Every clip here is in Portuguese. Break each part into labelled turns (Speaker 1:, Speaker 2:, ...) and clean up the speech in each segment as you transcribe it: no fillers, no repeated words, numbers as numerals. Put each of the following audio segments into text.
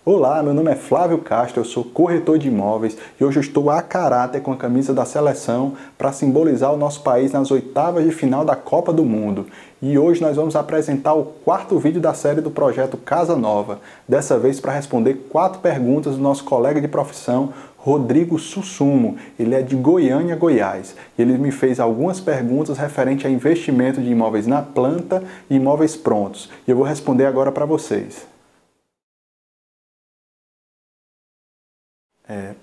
Speaker 1: Olá, meu nome é Flávio Castro, eu sou corretor de imóveis e hoje eu estou a caráter com a camisa da seleção para simbolizar o nosso país nas oitavas de final da Copa do Mundo. E hoje nós vamos apresentar o quarto vídeo da série do projeto Casa Nova, dessa vez para responder 4 perguntas do nosso colega de profissão, Rodrigo Sussumo. Ele é de Goiânia, Goiás. E ele me fez algumas perguntas referente a investimento de imóveis na planta e imóveis prontos. E eu vou responder agora para vocês.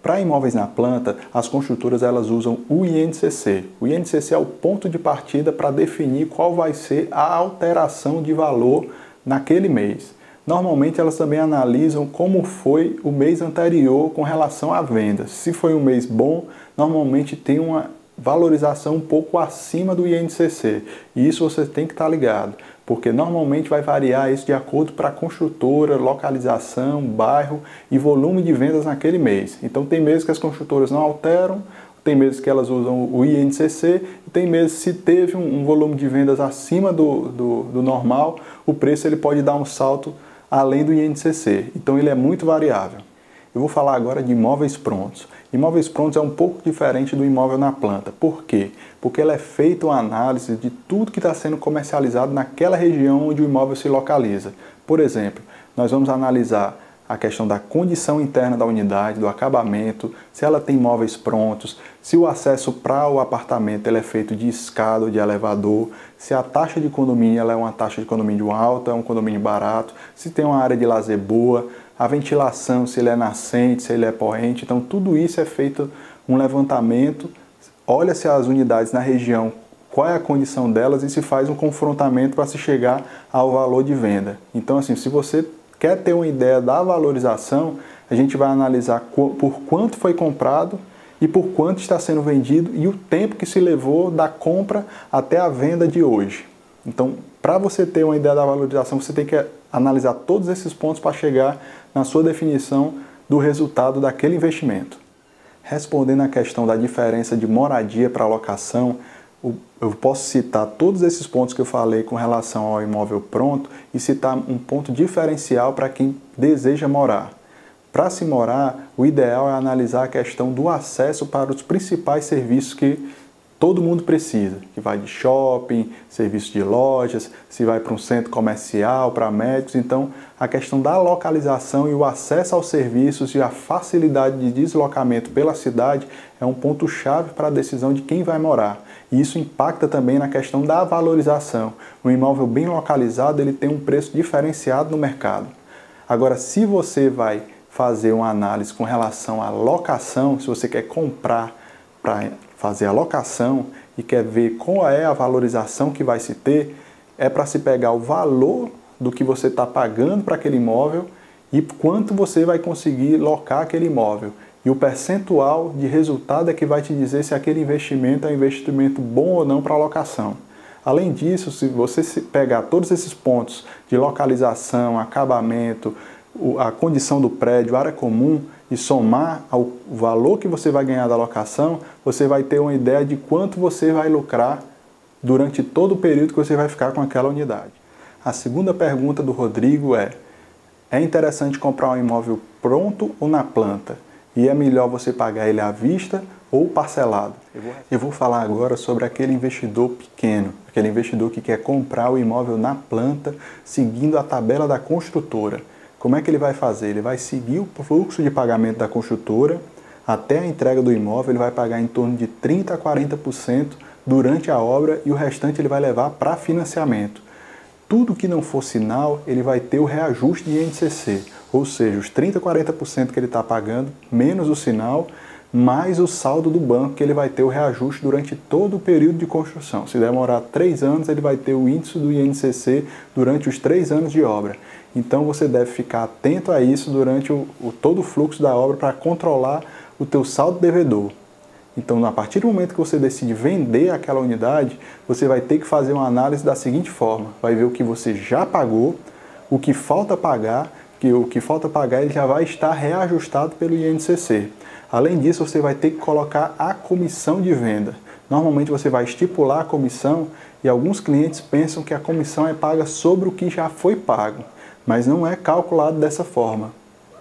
Speaker 1: Para imóveis na planta, as construtoras elas usam o INCC. O INCC é o ponto de partida para definir qual vai ser a alteração de valor naquele mês. Normalmente elas também analisam como foi o mês anterior com relação à venda. Se foi um mês bom, normalmente tem uma valorização um pouco acima do INCC. E isso você tem que estar ligado, porque normalmente vai variar isso de acordo para a construtora, localização, bairro e volume de vendas naquele mês. Então tem meses que as construtoras não alteram, tem meses que elas usam o INCC, e tem meses se teve um volume de vendas acima do normal, o preço ele pode dar um salto além do INCC. Então ele é muito variável. Eu vou falar agora de imóveis prontos. Imóveis prontos é um pouco diferente do imóvel na planta. Por quê? Porque ela é feita uma análise de tudo que está sendo comercializado naquela região onde o imóvel se localiza. Por exemplo, nós vamos analisar a questão da condição interna da unidade, do acabamento, se ela tem móveis prontos, se o acesso para o apartamento ele é feito de escada ou de elevador, se a taxa de condomínio ela é uma taxa de condomínio alta, é um condomínio barato, se tem uma área de lazer boa, a ventilação, se ele é nascente, se ele é poente. Então tudo isso é feito um levantamento, olha-se as unidades na região, qual é a condição delas e se faz um confrontamento para se chegar ao valor de venda. Então assim, se você quer ter uma ideia da valorização, a gente vai analisar por quanto foi comprado e por quanto está sendo vendido e o tempo que se levou da compra até a venda de hoje. Então, para você ter uma ideia da valorização, você tem que analisar todos esses pontos para chegar na sua definição do resultado daquele investimento. Respondendo à questão da diferença de moradia para locação, eu posso citar todos esses pontos que eu falei com relação ao imóvel pronto e citar um ponto diferencial para quem deseja morar. Para se morar, o ideal é analisar a questão do acesso para os principais serviços que todo mundo precisa, que vai de shopping, serviço de lojas, se vai para um centro comercial, para médicos. Então, a questão da localização e o acesso aos serviços e a facilidade de deslocamento pela cidade é um ponto-chave para a decisão de quem vai morar. E isso impacta também na questão da valorização. Um imóvel bem localizado, ele tem um preço diferenciado no mercado. Agora, se você vai fazer uma análise com relação à locação, se você quer comprar para fazer a locação e quer ver qual é a valorização que vai se ter, é para se pegar o valor do que você está pagando para aquele imóvel e quanto você vai conseguir locar aquele imóvel. E o percentual de resultado é que vai te dizer se aquele investimento é um investimento bom ou não para a locação. Além disso, se você pegar todos esses pontos de localização, acabamento, a condição do prédio, área comum, e somar ao valor que você vai ganhar da locação, você vai ter uma ideia de quanto você vai lucrar durante todo o período que você vai ficar com aquela unidade. A segunda pergunta do Rodrigo é interessante comprar um imóvel pronto ou na planta? E é melhor você pagar ele à vista ou parcelado? Eu vou falar agora sobre aquele investidor pequeno, aquele investidor que quer comprar o imóvel na planta, seguindo a tabela da construtora. Como é que ele vai fazer? Ele vai seguir o fluxo de pagamento da construtora até a entrega do imóvel, ele vai pagar em torno de 30% a 40% durante a obra e o restante ele vai levar para financiamento. Tudo que não for sinal, ele vai ter o reajuste de INCC, ou seja, os 30% a 40% que ele está pagando, menos o sinal, mais o saldo do banco, que ele vai ter o reajuste durante todo o período de construção. Se demorar 3 anos, ele vai ter o índice do INCC durante os 3 anos de obra. Então você deve ficar atento a isso durante todo o fluxo da obra para controlar o teu saldo devedor. Então, a partir do momento que você decide vender aquela unidade, você vai ter que fazer uma análise da seguinte forma: vai ver o que você já pagou, o que falta pagar, que o que falta pagar ele já vai estar reajustado pelo INCC. Além disso, você vai ter que colocar a comissão de venda. Normalmente você vai estipular a comissão e alguns clientes pensam que a comissão é paga sobre o que já foi pago, mas não é calculado dessa forma.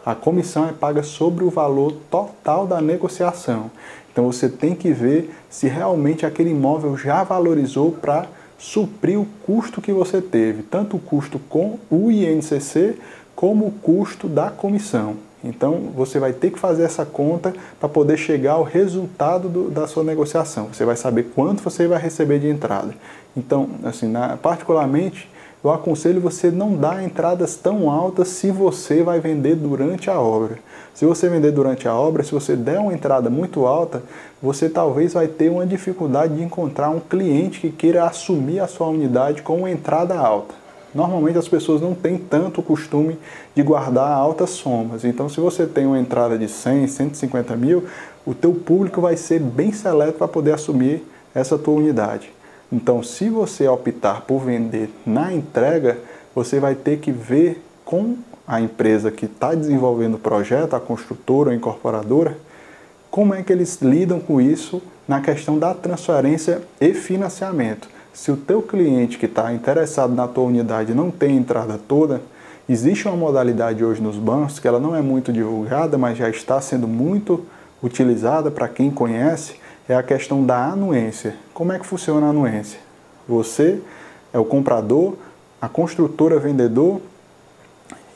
Speaker 1: A comissão é paga sobre o valor total da negociação. Então você tem que ver se realmente aquele imóvel já valorizou para suprir o custo que você teve, tanto o custo com o INCC como o custo da comissão. Então você vai ter que fazer essa conta para poder chegar ao resultado da sua negociação. Você vai saber quanto você vai receber de entrada. Então, assim, particularmente, eu aconselho você não dar entradas tão altas se você vai vender durante a obra. Se você vender durante a obra, se você der uma entrada muito alta, você talvez vai ter uma dificuldade de encontrar um cliente que queira assumir a sua unidade com uma entrada alta. Normalmente as pessoas não têm tanto costume de guardar altas somas. Então, se você tem uma entrada de 100, 150 mil, o teu público vai ser bem seleto para poder assumir essa tua unidade. Então, se você optar por vender na entrega, você vai ter que ver com a empresa que está desenvolvendo o projeto, a construtora ou a incorporadora, como é que eles lidam com isso na questão da transferência e financiamento. Se o teu cliente que está interessado na tua unidade não tem entrada toda, existe uma modalidade hoje nos bancos que ela não é muito divulgada, mas já está sendo muito utilizada para quem conhece, é a questão da anuência. Como é que funciona a anuência? Você é o comprador, a construtora é vendedor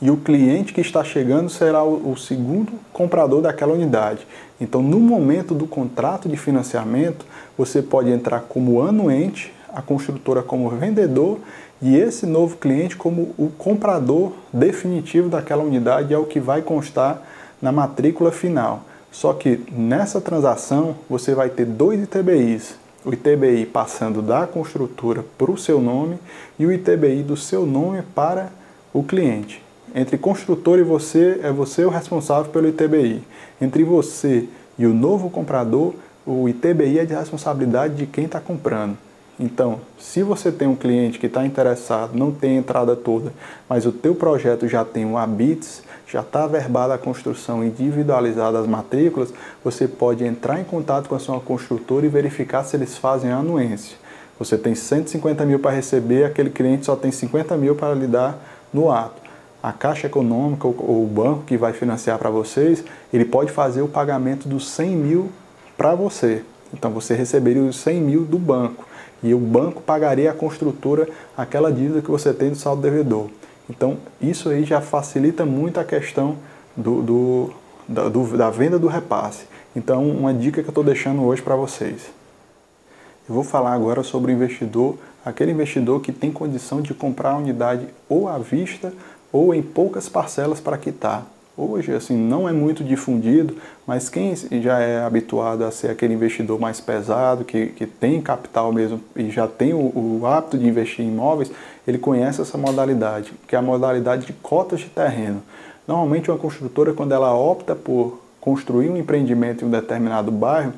Speaker 1: e o cliente que está chegando será o segundo comprador daquela unidade. Então, no momento do contrato de financiamento, você pode entrar como anuente, a construtora como vendedor e esse novo cliente como o comprador definitivo daquela unidade, é o que vai constar na matrícula final. Só que nessa transação você vai ter dois ITBIs, o ITBI passando da construtora para o seu nome e o ITBI do seu nome para o cliente. Entre construtor e você, é você o responsável pelo ITBI. Entre você e o novo comprador, o ITBI é de responsabilidade de quem está comprando. Então, se você tem um cliente que está interessado, não tem entrada toda, mas o teu projeto já tem um habite, já está averbada a construção, individualizada as matrículas, você pode entrar em contato com a sua construtora e verificar se eles fazem a anuência. Você tem 150 mil para receber, aquele cliente só tem 50 mil para lhe dar no ato. A Caixa Econômica ou o banco que vai financiar para vocês, ele pode fazer o pagamento dos 100 mil para você. Então você receberia os 100 mil do banco. E o banco pagaria à construtora aquela dívida que você tem do saldo devedor. Então, isso aí já facilita muito a questão da venda do repasse. Então, uma dica que eu estou deixando hoje para vocês. Eu vou falar agora sobre o investidor, aquele investidor que tem condição de comprar a unidade ou à vista ou em poucas parcelas para quitar. Hoje, assim, não é muito difundido, mas quem já é habituado a ser aquele investidor mais pesado, que tem capital mesmo e já tem o hábito de investir em imóveis, ele conhece essa modalidade, que é a modalidade de cotas de terreno. Normalmente uma construtora, quando ela opta por construir um empreendimento em um determinado bairro,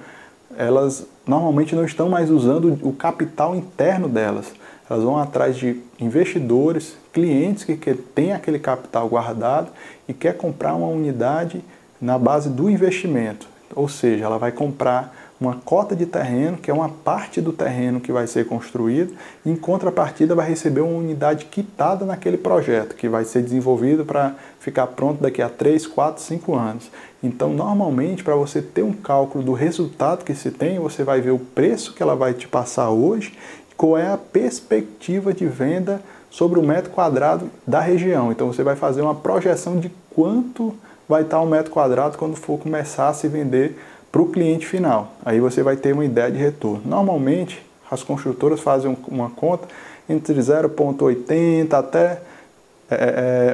Speaker 1: elas normalmente não estão mais usando o capital interno delas. Elas vão atrás de investidores, clientes que têm aquele capital guardado e quer comprar uma unidade na base do investimento. Ou seja, ela vai comprar uma cota de terreno, que é uma parte do terreno que vai ser construído, e em contrapartida vai receber uma unidade quitada naquele projeto, que vai ser desenvolvido para ficar pronto daqui a 3, 4, 5 anos. Então, normalmente, para você ter um cálculo do resultado que se tem, você vai ver o preço que ela vai te passar hoje, qual é a perspectiva de venda sobre o metro quadrado da região. Então você vai fazer uma projeção de quanto vai estar um metro quadrado quando for começar a se vender para o cliente final. Aí você vai ter uma ideia de retorno. Normalmente as construtoras fazem uma conta entre 0,80 até...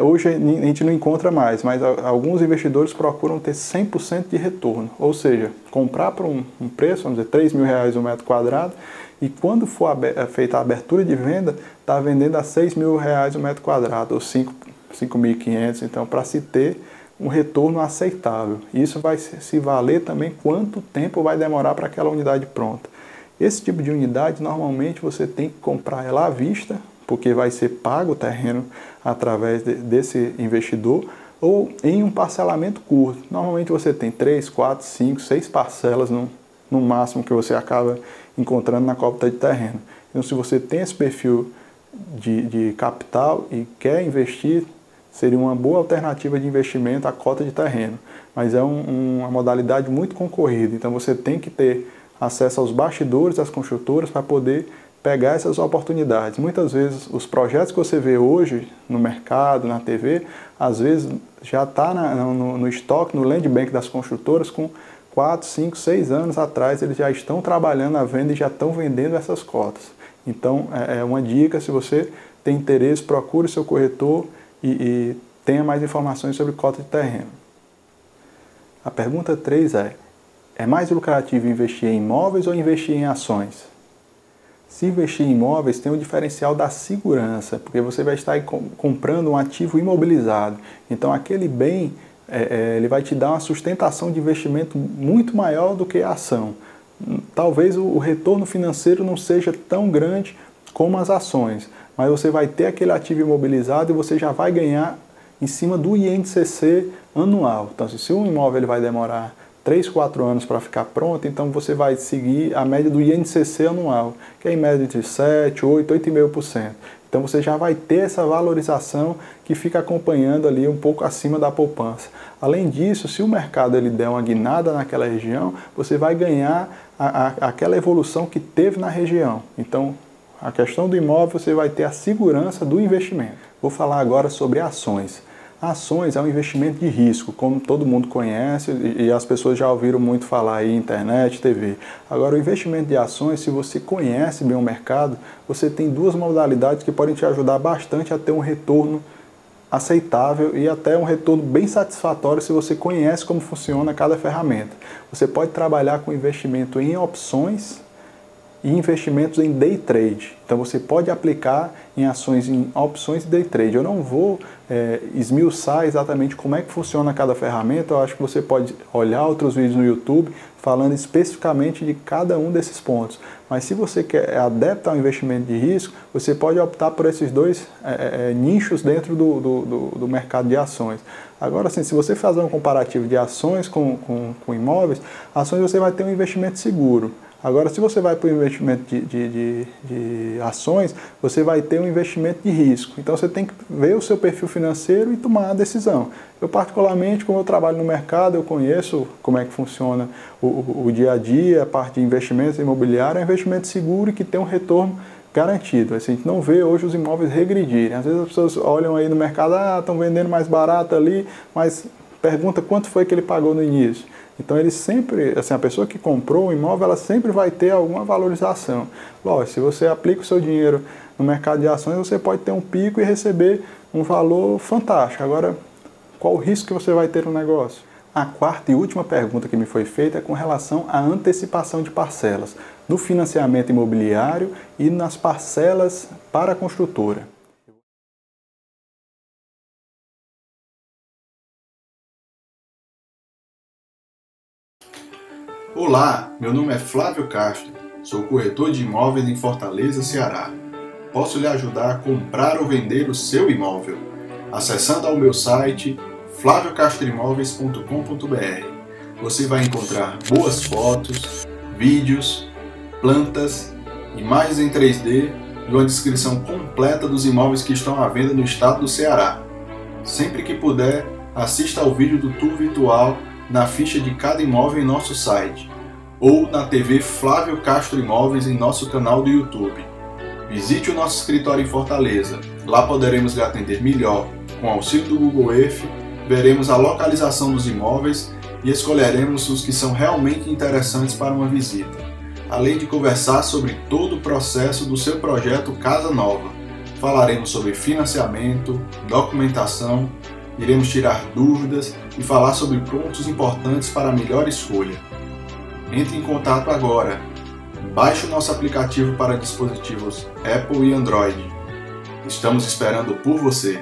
Speaker 1: hoje a gente não encontra mais, mas alguns investidores procuram ter 100% de retorno. Ou seja, comprar por um preço, vamos dizer, R$3.000 o metro quadrado, e quando for feita a abertura de venda, está vendendo a R$6.000 o metro quadrado, ou 5.500, então para se ter um retorno aceitável. Isso vai se valer também quanto tempo vai demorar para aquela unidade pronta. Esse tipo de unidade, normalmente você tem que comprar ela à vista, porque vai ser pago o terreno através desse investidor, ou em um parcelamento curto. Normalmente você tem 3, 4, 5, 6 parcelas no máximo que você acaba encontrando na cota de terreno. Então, se você tem esse perfil de capital e quer investir seria uma boa alternativa de investimento a cota de terreno, mas é uma modalidade muito concorrida, então você tem que ter acesso aos bastidores das construtoras para poder pegar essas oportunidades. Muitas vezes os projetos que você vê hoje no mercado, na TV, às vezes já está no estoque, no land bank das construtoras com 4, 5, 6 anos atrás, eles já estão trabalhando a venda e já estão vendendo essas cotas. Então é uma dica, se você tem interesse, procure seu corretor e tenha mais informações sobre cota de terreno. A pergunta 3 é mais lucrativo investir em imóveis ou investir em ações? Se investir em imóveis, tem o diferencial da segurança, porque você vai estar comprando um ativo imobilizado. Então, aquele bem, ele vai te dar uma sustentação de investimento muito maior do que a ação. Talvez o retorno financeiro não seja tão grande como as ações, mas você vai ter aquele ativo imobilizado e você já vai ganhar em cima do INCC anual. Então, se um imóvel ele vai demorar 3, 4 anos para ficar pronto, então você vai seguir a média do INCC anual, que é em média de 7, 8, 8,5%. Então você já vai ter essa valorização que fica acompanhando ali um pouco acima da poupança. Além disso, se o mercado ele der uma guinada naquela região, você vai ganhar aquela evolução que teve na região. Então, a questão do imóvel, você vai ter a segurança do investimento. Vou falar agora sobre ações. Ações é um investimento de risco, como todo mundo conhece e as pessoas já ouviram muito falar aí, internet, TV. Agora, o investimento de ações, se você conhece bem o mercado, você tem duas modalidades que podem te ajudar bastante a ter um retorno aceitável e até um retorno bem satisfatório se você conhece como funciona cada ferramenta. Você pode trabalhar com investimento em opções e investimentos em day trade. Então você pode aplicar em ações, em opções de day trade. Eu não vou esmiuçar exatamente como é que funciona cada ferramenta, eu acho que você pode olhar outros vídeos no YouTube falando especificamente de cada um desses pontos. Mas se você é adepto ao investimento de risco, você pode optar por esses dois nichos dentro do mercado de ações. Agora, assim, se você fazer um comparativo de ações com imóveis, ações você vai ter um investimento seguro. Agora, se você vai para o investimento de ações, você vai ter um investimento de risco. Então, você tem que ver o seu perfil financeiro e tomar a decisão. Eu, particularmente, como eu trabalho no mercado, eu conheço como é que funciona o dia a dia, a parte de investimentos imobiliários, é um investimento seguro e que tem um retorno garantido. Assim, a gente não vê hoje os imóveis regredirem. Às vezes as pessoas olham aí no mercado, estão vendendo mais barato ali, mas pergunta quanto foi que ele pagou no início. Então ele sempre, assim, a pessoa que comprou o imóvel, ela sempre vai ter alguma valorização. Lógico, se você aplica o seu dinheiro no mercado de ações, você pode ter um pico e receber um valor fantástico. Agora, qual o risco que você vai ter no negócio? A quarta e última pergunta que me foi feita é com relação à antecipação de parcelas no financiamento imobiliário e nas parcelas para a construtora.
Speaker 2: Olá, meu nome é Flávio Castro, sou corretor de imóveis em Fortaleza, Ceará. Posso lhe ajudar a comprar ou vender o seu imóvel, acessando ao meu site flaviocastroimóveis.com.br. Você vai encontrar boas fotos, vídeos, plantas, imagens em 3D e uma descrição completa dos imóveis que estão à venda no estado do Ceará. Sempre que puder, assista ao vídeo do tour virtual na ficha de cada imóvel em nosso site ou na TV Flávio Castro Imóveis em nosso canal do YouTube. Visite o nosso escritório em Fortaleza. Lá poderemos lhe atender melhor. Com auxílio do Google Earth, veremos a localização dos imóveis e escolheremos os que são realmente interessantes para uma visita. Além de conversar sobre todo o processo do seu projeto Casa Nova. Falaremos sobre financiamento, documentação, iremos tirar dúvidas e falar sobre pontos importantes para a melhor escolha. Entre em contato agora. Baixe o nosso aplicativo para dispositivos Apple e Android. Estamos esperando por você.